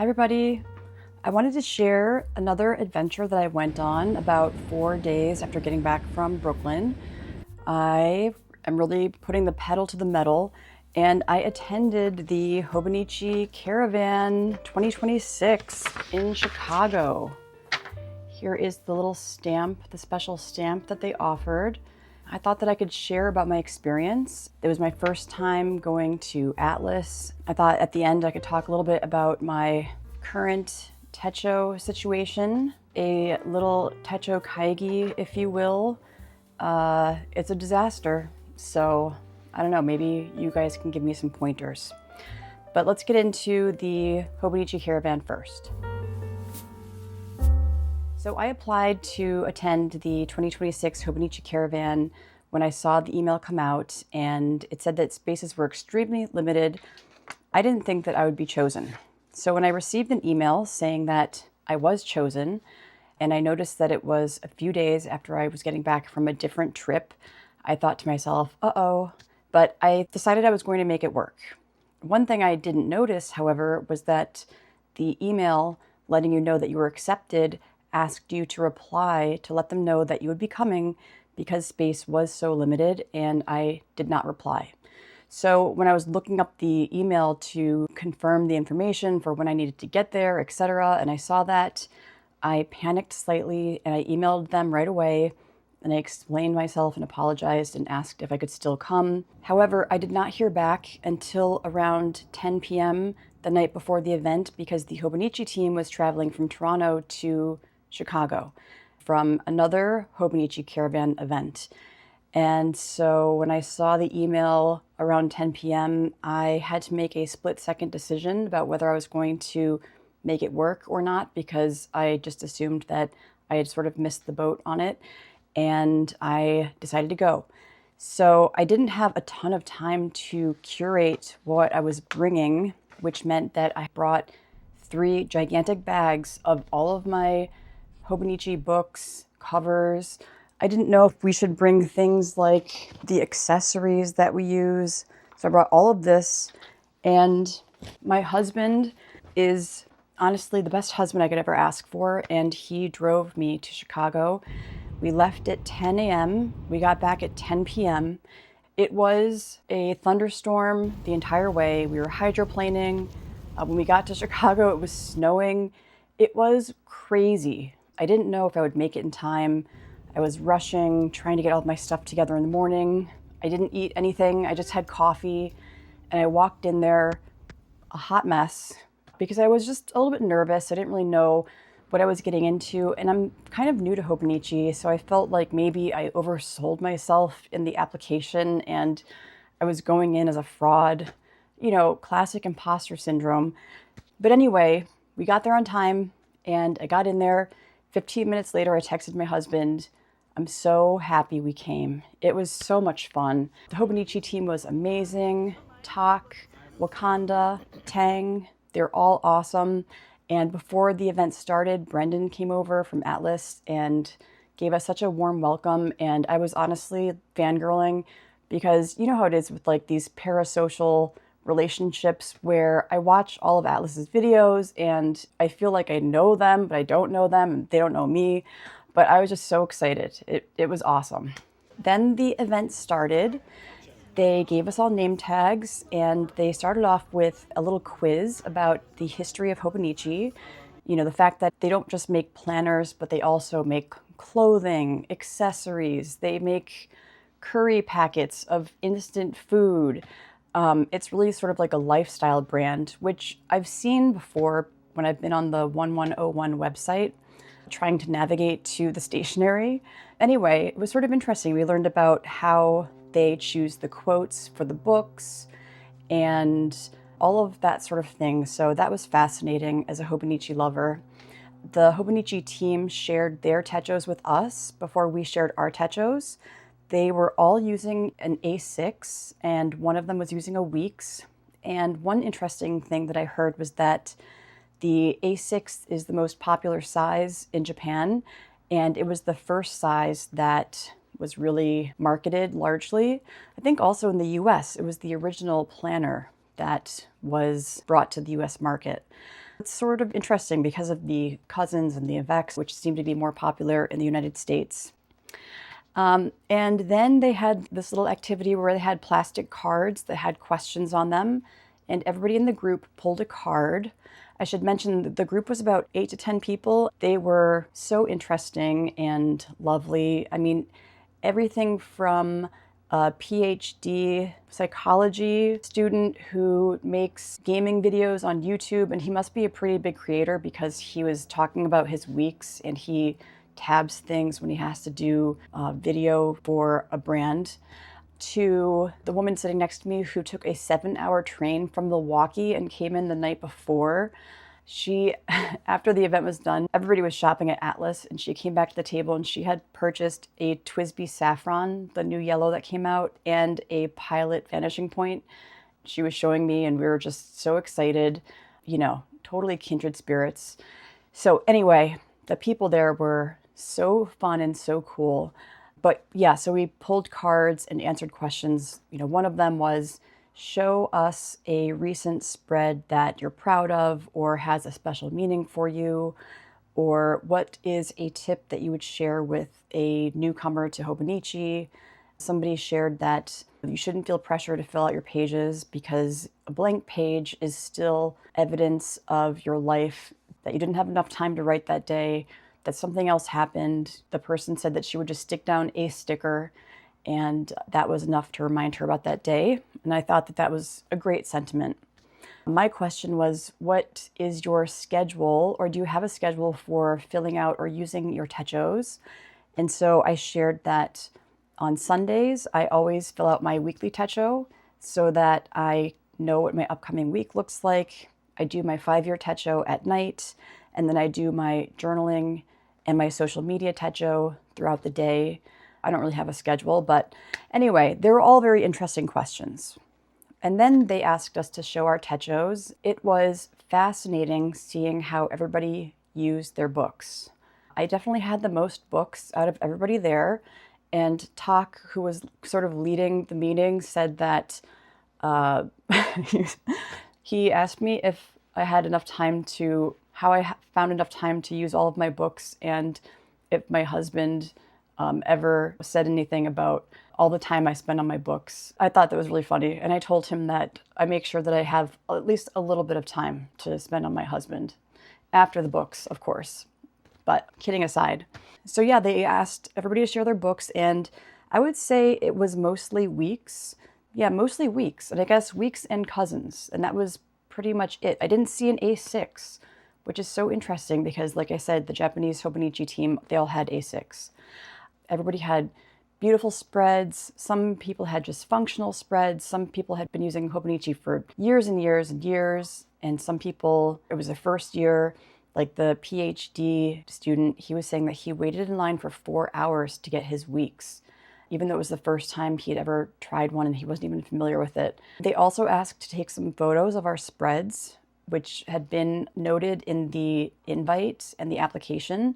Hi everybody. I wanted to share another adventure that I went on about 4 days after getting back from Brooklyn. I am really putting the pedal to the metal and I attended the Hobonichi Caravan 2026 in Chicago. Here is the little stamp, the special stamp that they offered. I thought that I could share about my experience. It was my first time going to Atlas. I thought at the end I could talk a little bit about my current Techo situation, a little Techo Kaigi, if you will. It's a disaster, so I don't know, maybe you guys can give me some pointers. But let's get into the Hobonichi Caravan first. So I applied to attend the 2026 Hobonichi Caravan when I saw the email come out, and it said that spaces were extremely limited. I didn't think that I would be chosen. So when I received an email saying that I was chosen, and I noticed that it was a few days after I was getting back from a different trip, I thought to myself, uh-oh, but I decided I was going to make it work. One thing I didn't notice, however, was that the email letting you know that you were accepted asked you to reply to let them know that you would be coming because space was so limited, and I did not reply. So when I was looking up the email to confirm the information for when I needed to get there, etc., and I saw that, I panicked slightly and I emailed them right away and I explained myself and apologized and asked if I could still come. However, I did not hear back until around 10 p.m. the night before the event because the Hobonichi team was traveling from Toronto to Chicago from another Hobonichi Caravan event. And so when I saw the email around 10 p.m., I had to make a split-second decision about whether I was going to make it work or not, because I just assumed that I had sort of missed the boat on it, and I decided to go. So I didn't have a ton of time to curate what I was bringing, which meant that I brought 3 gigantic bags of all of my Hobonichi books, covers. I didn't know if we should bring things like the accessories that we use. So I brought all of this, and my husband is honestly the best husband I could ever ask for, and he drove me to Chicago. We left at 10 a.m. We got back at 10 p.m. It was a thunderstorm the entire way. We were hydroplaning. When we got to Chicago, it was snowing. It was crazy. I didn't know if I would make it in time. I was rushing, trying to get all of my stuff together in the morning. I didn't eat anything. I just had coffee, and I walked in there a hot mess because I was just a little bit nervous. I didn't really know what I was getting into, and I'm kind of new to Hobonichi, so I felt like maybe I oversold myself in the application and I was going in as a fraud, classic imposter syndrome. But anyway, we got there on time and I got in there. 15 minutes later, I texted my husband, I'm so happy we came. It was so much fun. The Hobonichi team was amazing. Tak, Wakanda, Tang, they're all awesome. And before the event started, Brendan came over from Atlas and gave us such a warm welcome. And I was honestly fangirling because you know how it is with like these parasocial relationships where I watch all of Atlas's videos and I feel like I know them, but I don't know them and they don't know me. But I was just so excited. It was awesome. Then the event started. They gave us all name tags and they started off with a little quiz about the history of Hobonichi. The fact that they don't just make planners, but they also make clothing, accessories. They make curry packets of instant food. It's really sort of like a lifestyle brand, which I've seen before when I've been on the 1101 website trying to navigate to the Stationery. Anyway, it was sort of interesting. We learned about how they choose the quotes for the books and all of that sort of thing. So that was fascinating as a Hobonichi lover. The Hobonichi team shared their Techos with us before we shared our Techos. They were all using an A6 and one of them was using a Weeks. And one interesting thing that I heard was that the A6 is the most popular size in Japan, and it was the first size that was really marketed largely. I think also in the US, it was the original planner that was brought to the US market. It's sort of interesting because of the cousins and the effects, which seem to be more popular in the United States. And then they had this little activity where they had plastic cards that had questions on them, and everybody in the group pulled a card. I should mention that the group was about 8 to 10 people. They were so interesting and lovely. I mean, everything from a PhD psychology student who makes gaming videos on YouTube, and he must be a pretty big creator because he was talking about his weeks, and he tabs things when he has to do a video for a brand, to the woman sitting next to me who took a 7-hour train from Milwaukee and came in the night before. She, after the event was done, everybody was shopping at Atlas, and she came back to the table and she had purchased a TWSBI Saffron, the new yellow that came out, and a Pilot Vanishing Point. She was showing me, and we were just so excited, you know, totally kindred spirits. So anyway, the people there were so fun and so cool. But yeah, so we pulled cards and answered questions. You know, one of them was, show us a recent spread that you're proud of or has a special meaning for you, or what is a tip that you would share with a newcomer to Hobonichi. Somebody shared that you shouldn't feel pressure to fill out your pages because a blank page is still evidence of your life, that you didn't have enough time to write that day, that something else happened. The person said that she would just stick down a sticker, and that was enough to remind her about that day. And I thought that that was a great sentiment. My question was, what is your schedule, or do you have a schedule for filling out or using your Techos? And so I shared that on Sundays, I always fill out my weekly Techo so that I know what my upcoming week looks like. I do my 5-year Techo at night, and then I do my journaling and my social media Techo throughout the day. I don't really have a schedule, but anyway, they were all very interesting questions. And then they asked us to show our Techos. It was fascinating seeing how everybody used their books. I definitely had the most books out of everybody there. And Tak, who was sort of leading the meeting, said that he asked me if I had enough time to, how I found enough time to use all of my books, and if my husband ever said anything about all the time I spend on my books. I thought that was really funny, and I told him that I make sure that I have at least a little bit of time to spend on my husband, after the books, of course. But kidding aside. So yeah, they asked everybody to share their books, and I would say it was mostly weeks. Yeah, mostly weeks, and I guess weeks and cousins, and that was pretty much it. I didn't see an A6, which is so interesting because, like I said, the Japanese Hobonichi team, they all had A6. Everybody had beautiful spreads. Some people had just functional spreads. Some people had been using Hobonichi for years and years and years. And some people, it was their first year. Like the PhD student, he was saying that he waited in line for 4 hours to get his weeks, even though it was the first time he had ever tried one and he wasn't even familiar with it. They also asked to take some photos of our spreads, which had been noted in the invite and the application,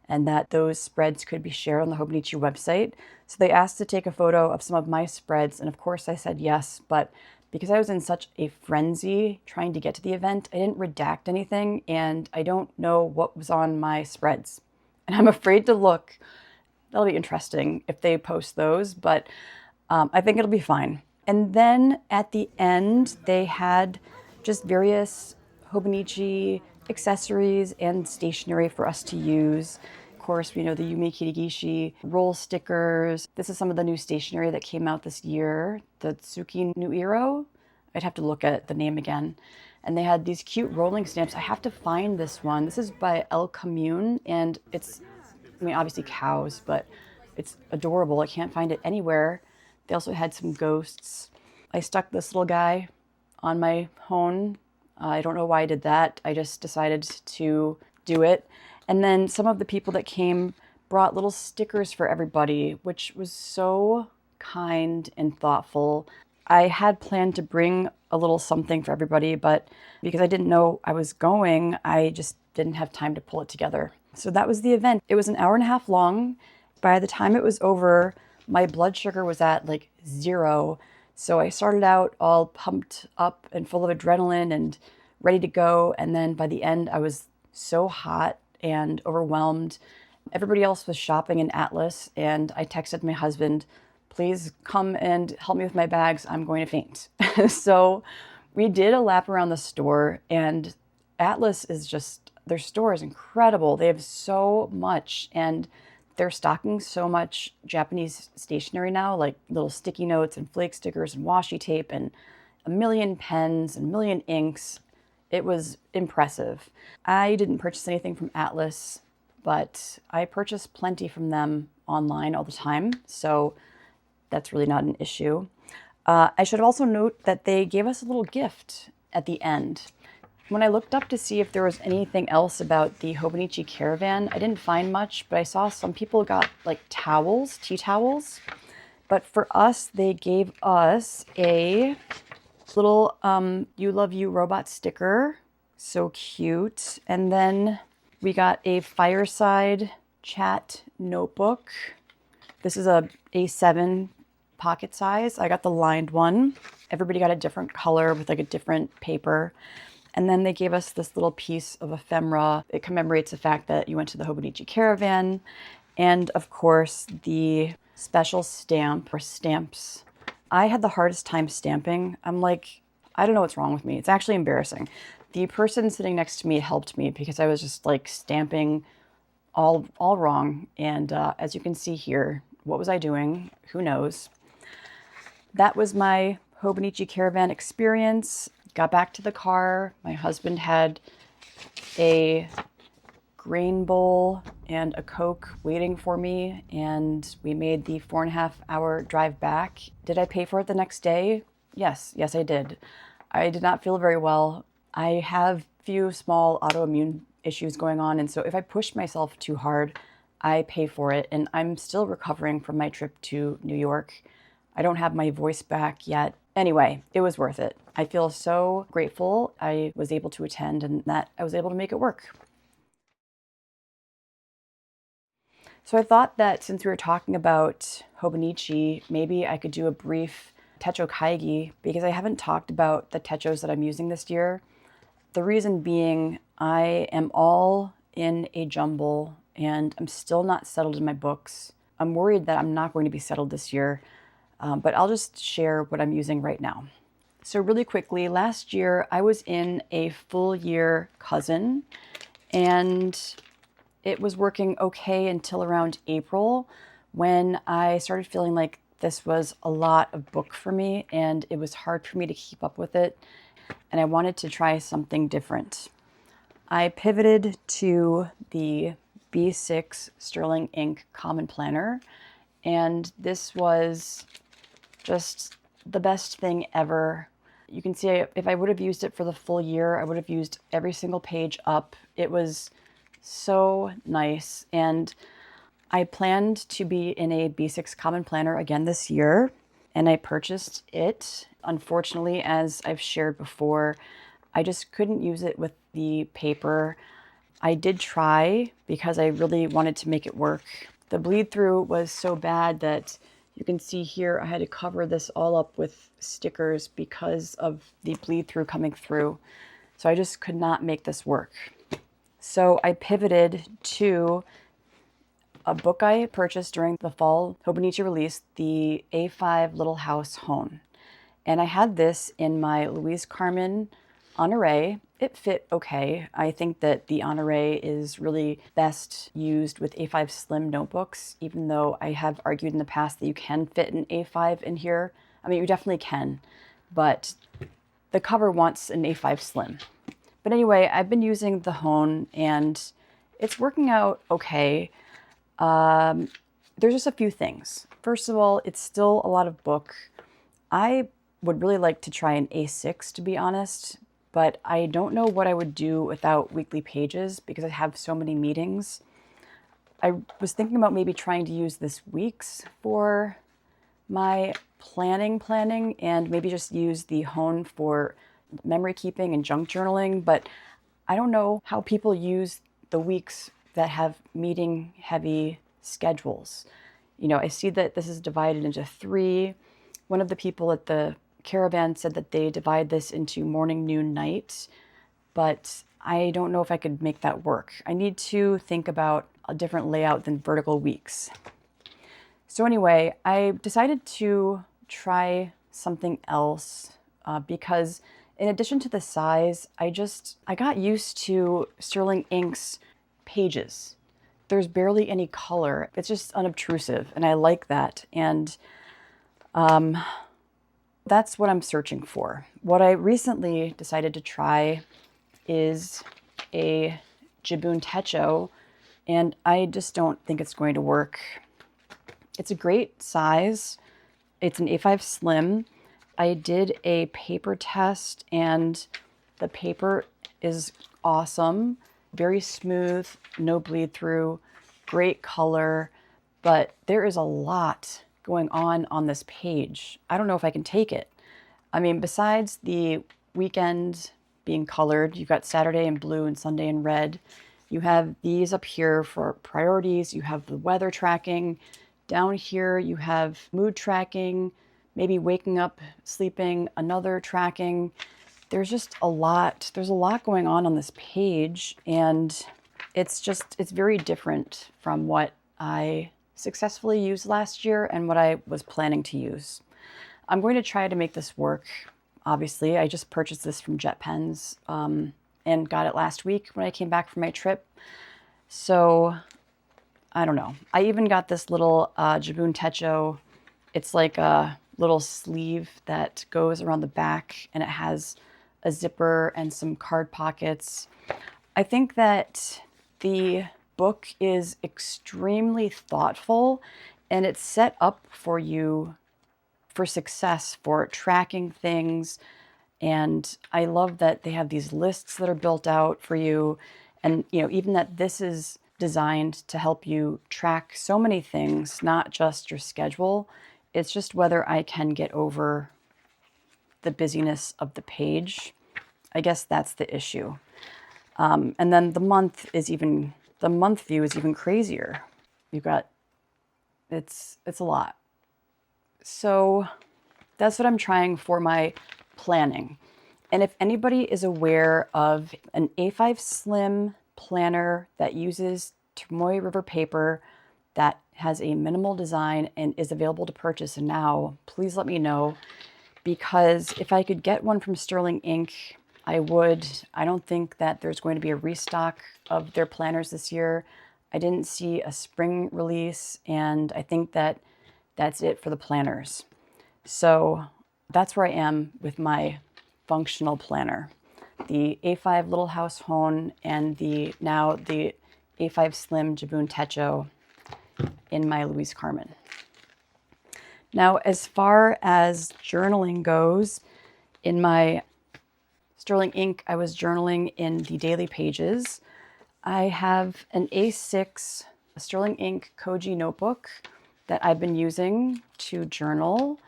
and that those spreads could be shared on the Hobonichi website. So they asked to take a photo of some of my spreads, and of course I said yes, but because I was in such a frenzy trying to get to the event, I didn't redact anything, and I don't know what was on my spreads. And I'm afraid to look. That'll be interesting if they post those, but I think it'll be fine. And then at the end, they had just various Hobonichi accessories and stationery for us to use. Of course, we know the Yumi Kirigishi roll stickers. This is some of the new stationery that came out this year, the Tsuki Nuiro. I'd have to look at the name again. And they had these cute rolling stamps. I have to find this one. This is by El Commune, and it's, I mean, obviously cows, but it's adorable. I can't find it anywhere. They also had some ghosts. I stuck this little guy on my hone. I don't know why I did that. I just decided to do it. And then some of the people that came brought little stickers for everybody, which was so kind and thoughtful. I had planned to bring a little something for everybody, but because I didn't know I was going, I just didn't have time to pull it together. So that was the event. It was an hour and a half long. By the time it was over, my blood sugar was at like 0. So I started out all pumped up and full of adrenaline and ready to go. And then by the end, I was so hot and overwhelmed. Everybody else was shopping in Atlas, and I texted my husband, please come and help me with my bags. I'm going to faint. So we did a lap around the store, and Atlas is just, their store is incredible. They have so much, and they're stocking so much Japanese stationery now, like little sticky notes and flake stickers and washi tape and a million pens and a million inks. It was impressive. I didn't purchase anything from Atlas, but I purchase plenty from them online all the time, so that's really not an issue. I should also note that they gave us a little gift at the end. When I looked up to see if there was anything else about the Hobonichi Caravan, I didn't find much, but I saw some people got like towels, tea towels. But for us, they gave us a little You Love You robot sticker. So cute. And then we got a fireside chat notebook. This is a A7 pocket size. I got the lined one. Everybody got a different color with like a different paper. And then they gave us this little piece of ephemera. It commemorates the fact that you went to the Hobonichi Caravan. And of course, the special stamp or stamps. I had the hardest time stamping. I'm like, I don't know what's wrong with me. It's actually embarrassing. The person sitting next to me helped me because I was just like stamping all wrong. And as you can see here, what was I doing? Who knows? That was my Hobonichi Caravan experience. Got back to the car. My husband had a grain bowl and a Coke waiting for me, and we made the 4.5-hour drive back. Did I pay for it the next day? Yes, I did. I did not feel very well. I have few small autoimmune issues going on, and so if I push myself too hard, I pay for it, and I'm still recovering from my trip to New York. I don't have my voice back yet. Anyway, it was worth it. I feel so grateful I was able to attend and that I was able to make it work. So I thought that since we were talking about Hobonichi, maybe I could do a brief Techo Kaigi because I haven't talked about the techos that I'm using this year. The reason being I am all in a jumble and I'm still not settled in my books. I'm worried that I'm not going to be settled this year, but I'll just share what I'm using right now. So really quickly, last year I was in a full year cousin and it was working okay until around April when I started feeling like this was a lot of book for me and it was hard for me to keep up with it and I wanted to try something different. I pivoted to the B6 Sterling Ink Common Planner, and this was just the best thing ever. You can see if I would have used it for the full year, I would have used every single page up. It was so nice, and I planned to be in a B6 Common Planner again this year, and I purchased it. Unfortunately, as I've shared before, I just couldn't use it with the paper. I did try because I really wanted to make it work. The bleed through was so bad that you can see here I had to cover this all up with stickers because of the bleed through coming through. So I just could not make this work. So I pivoted to a book I purchased during the fall Hobonichi release, the A5 Little House Hone. And I had this in my Louise Carmen Honoré. It fit okay. I think that the Honoré is really best used with A5 Slim notebooks, even though I have argued in the past that you can fit an A5 in here. I mean, you definitely can, but the cover wants an A5 Slim. But anyway, I've been using the Hone and it's working out okay. There's just a few things. First of all, it's still a lot of book. I would really like to try an A6, to be honest, but I don't know what I would do without weekly pages because I have so many meetings. I was thinking about maybe trying to use this week's for my planning and maybe just use the Hone for memory keeping and junk journaling, but I don't know how people use the weeks that have meeting heavy schedules. You know, I see that this is divided into 3. One of the people at the caravan said that they divide this into morning, noon, night, but I don't know if I could make that work. I need to think about a different layout than vertical weeks. So anyway, I decided to try something else because in addition to the size, I got used to Sterling Ink's pages. There's barely any color. It's just unobtrusive, and I like that. And that's what I'm searching for. What I recently decided to try is a Jibun Techo, and I just don't think it's going to work. It's a great size. It's an A5 Slim. I did a paper test, and the paper is awesome. Very smooth, no bleed through, great color, but there is a lot going on this page. I don't know if I can take it. I mean, besides the weekend being colored, you've got Saturday in blue and Sunday in red. You have these up here for priorities. You have the weather tracking. Down here, you have mood tracking, maybe waking up, sleeping, another tracking. There's just a lot. There's a lot going on this page, and it's very different from what I successfully used last year and what I was planning to use. I'm going to try to make this work. Obviously, I just purchased this from Jet Pens and got it last week when I came back from my trip. So I don't know. I even got this little Jibun Techo. It's like a little sleeve that goes around the back, and it has a zipper and some card pockets. I think that the book is extremely thoughtful, and it's set up for you for success, for tracking things. And I love that they have these lists that are built out for you. And, even that this is designed to help you track so many things, not just your schedule. It's just whether I can get over the busyness of the page. I guess that's the issue. And then the month view is even crazier. It's a lot. So that's what I'm trying for my planning. And if anybody is aware of an A5 Slim planner that uses Tomoe River paper that has a minimal design and is available to purchase now, please let me know, because if I could get one from Sterling Ink, I would. I don't think that there's going to be a restock of their planners this year. I didn't see a spring release, and I think that that's it for the planners. So that's where I am with my functional planner. The A5 Little House Hone and the A5 Slim Jibun Techo in my Louise Carmen. Now, as far as journaling goes, in my Sterling Ink, I was journaling in the daily pages. I have an A6 Sterling Ink Koji notebook that I've been using to journal,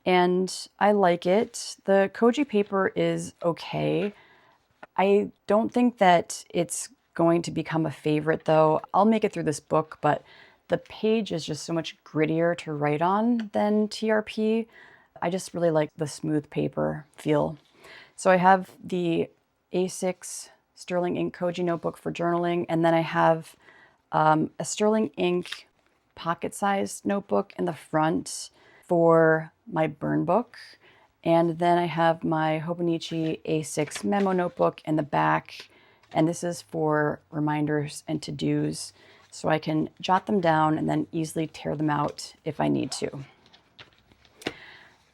and I like it. The Koji paper is okay. I don't think that it's going to become a favorite, though. I'll make it through this book, but the page is just so much grittier to write on than TRP. I just really like the smooth paper feel. So I have the A6 Sterling Ink Koji notebook for journaling, and then I have a Sterling Ink pocket-sized notebook in the front for my burn book. And then I have my Hobonichi A6 memo notebook in the back, and this is for reminders and to-dos, so I can jot them down and then easily tear them out if I need to.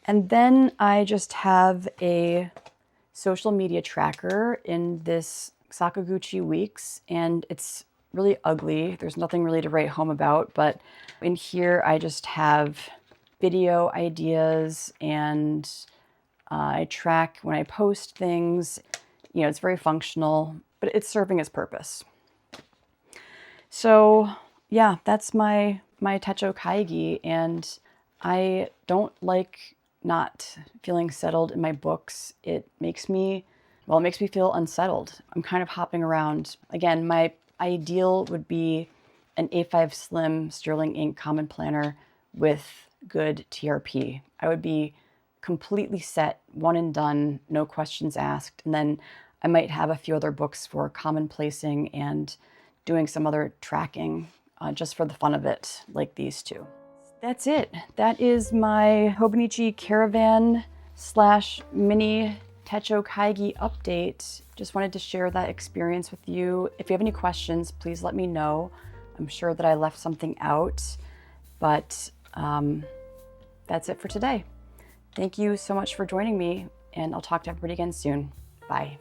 And then I just have a social media tracker in this Sakaguchi Weeks, and it's really ugly. There's nothing really to write home about, but in here I just have video ideas, and I track when I post things. It's very functional, but it's serving its purpose. So yeah, that's my Techo Kaigi, and I don't like not feeling settled in my books. It makes me feel unsettled. I'm kind of hopping around. Again, my ideal would be an A5 Slim Sterling Ink Common Planner with good TRP. I would be completely set, one and done, no questions asked. And then I might have a few other books for common placing and doing some other tracking just for the fun of it, like these two. That's it. That is my Hobonichi Caravan / mini Techo Kaigi update. Just wanted to share that experience with you. If you have any questions, please let me know. I'm sure that I left something out, but that's it for today. Thank you so much for joining me, and I'll talk to everybody again soon. Bye.